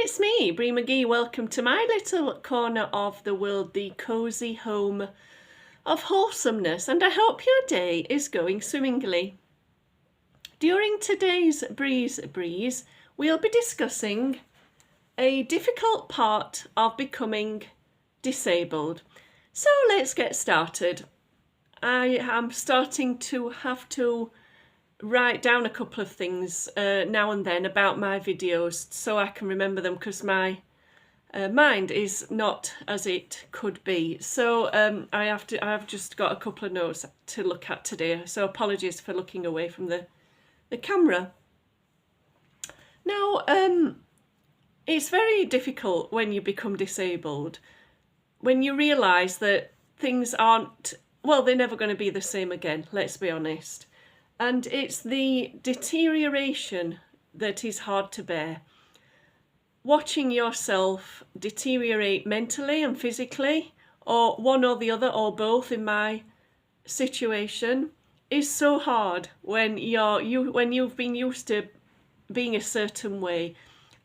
It's me, Bree McGee. Welcome to my little corner of the world, the cosy home of wholesomeness, and I hope your day is going swimmingly. During today's Breeze, we'll be discussing a difficult part of becoming disabled. So let's get started. I am starting to have to write down a couple of things now and then about my videos so I can remember them, because my mind is not as it could be. So I've just got a couple of notes to look at today, so apologies for looking away from the camera. Now, it's very difficult when you become disabled, when you realise that things aren't, well, they're never going to be the same again, let's be honest. And it's the deterioration that is hard to bear. Watching yourself deteriorate mentally and physically, or one or the other, or both in my situation, is so hard when you've been used to being a certain way.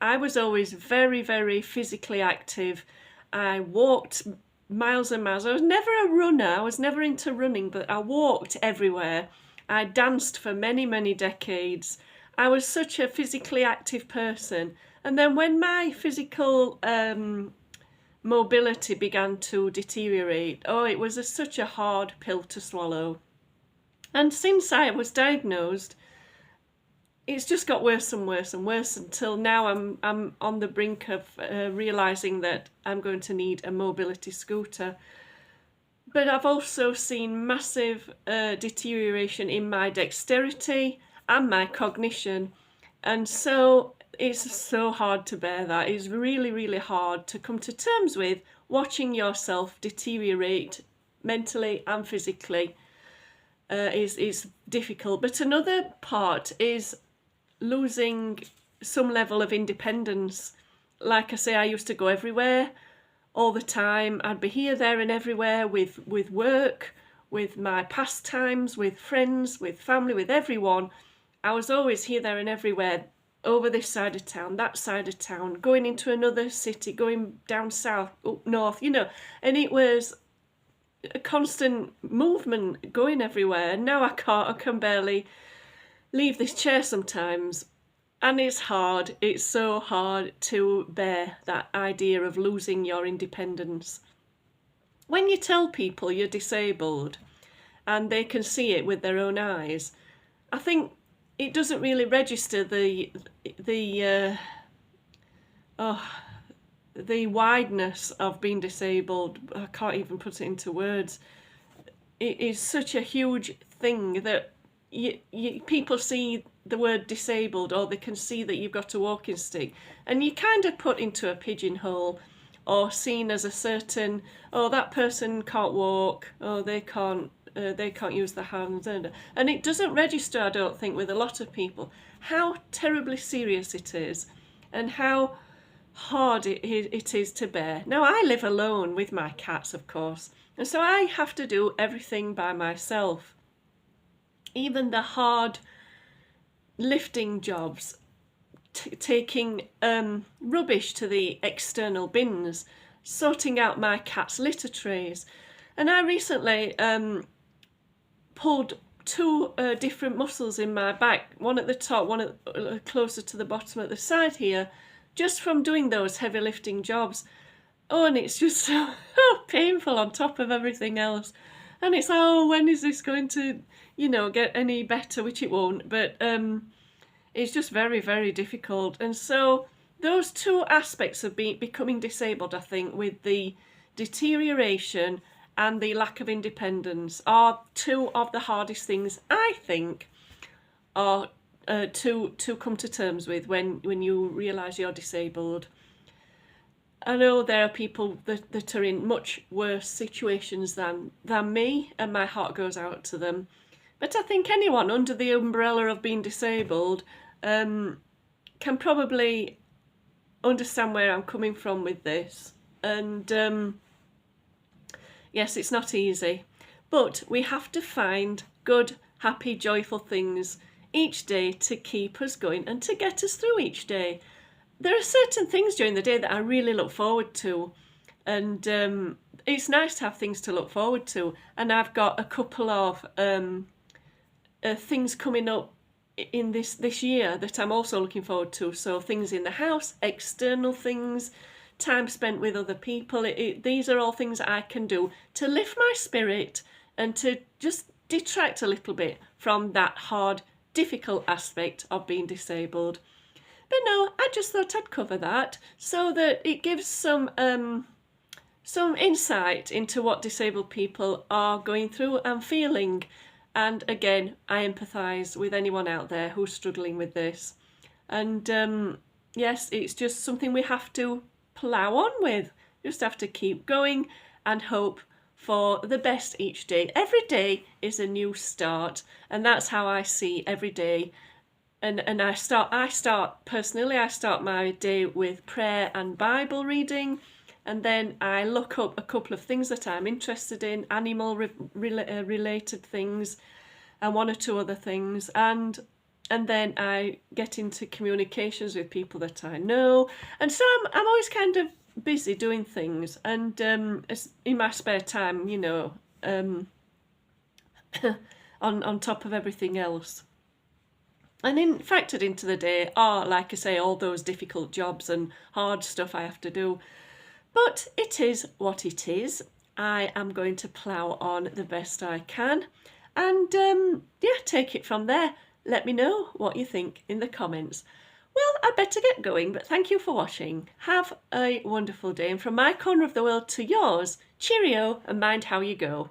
I was always very, very physically active. I walked miles and miles. I was never a runner. I was never into running, but I walked everywhere. I danced for many, many decades. I was such a physically active person. And then when my physical mobility began to deteriorate, it was such a hard pill to swallow. And since I was diagnosed, it's just got worse and worse and worse, until now I'm on the brink of realising that I'm going to need a mobility scooter. But I've also seen massive deterioration in my dexterity and my cognition. And so it's so hard to bear that. It's really, really hard to come to terms with watching yourself deteriorate mentally and physically. Is difficult. But another part is losing some level of independence. Like I say, I used to go everywhere all the time. I'd be here, there and everywhere with work, with my pastimes, with friends, with family, with everyone. I was always here, there and everywhere, over this side of town, that side of town, going into another city, going down south, up north, and it was a constant movement, going everywhere. And now I can barely leave this chair sometimes. And it's hard, it's so hard to bear that idea of losing your independence. When you tell people you're disabled and they can see it with their own eyes, I think it doesn't really register the wideness of being disabled. I can't even put it into words. It is such a huge thing that people see the word disabled, or they can see that you've got a walking stick, and you kind of put into a pigeonhole, or seen as a certain, that person can't walk, they can't use their hands, and it doesn't register, I don't think, with a lot of people how terribly serious it is and how hard it is to bear. Now, I live alone with my cats, of course, and so I have to do everything by myself. Even the hard lifting jobs, taking rubbish to the external bins, sorting out my cat's litter trays. And I recently pulled two different muscles in my back, one at the top, one closer to the bottom at the side here, just from doing those heavy lifting jobs. And it's just so painful on top of everything else. And it's, when is this going to, get any better, which it won't, but it's just very, very difficult. And so those two aspects of becoming disabled, I think, with the deterioration and the lack of independence, are two of the hardest things, I think, are to come to terms with when you realise you're disabled. I know there are people that are in much worse situations than me, and my heart goes out to them. But I think anyone under the umbrella of being disabled can probably understand where I'm coming from with this. And yes, it's not easy, but we have to find good, happy, joyful things each day to keep us going and to get us through each day. there are certain things during the day that I really look forward to, and it's nice to have things to look forward to. And I've got a couple of things coming up in this year that I'm also looking forward to. So things in the house, external things, time spent with other people. These are all things I can do to lift my spirit and to just detract a little bit from that hard, difficult aspect of being disabled. But no, I just thought I'd cover that so that it gives some insight into what disabled people are going through and feeling. And again, I empathise with anyone out there who's struggling with this. And yes, it's just something we have to plough on with. Just have to keep going and hope for the best each day. Every day is a new start, and that's how I see every day. And I start personally, I start my day with prayer and Bible reading, and then I look up a couple of things that I'm interested in, animal related things, and one or two other things, and then I get into communications with people that I know, and so I'm always kind of busy doing things, and in my spare time, you know, on top of everything else. And factored into the day are, like I say, all those difficult jobs and hard stuff I have to do. But it is what it is. I am going to plough on the best I can. And yeah, take it from there. Let me know what you think in the comments. Well, I better get going, but thank you for watching. Have a wonderful day. And from my corner of the world to yours, cheerio and mind how you go.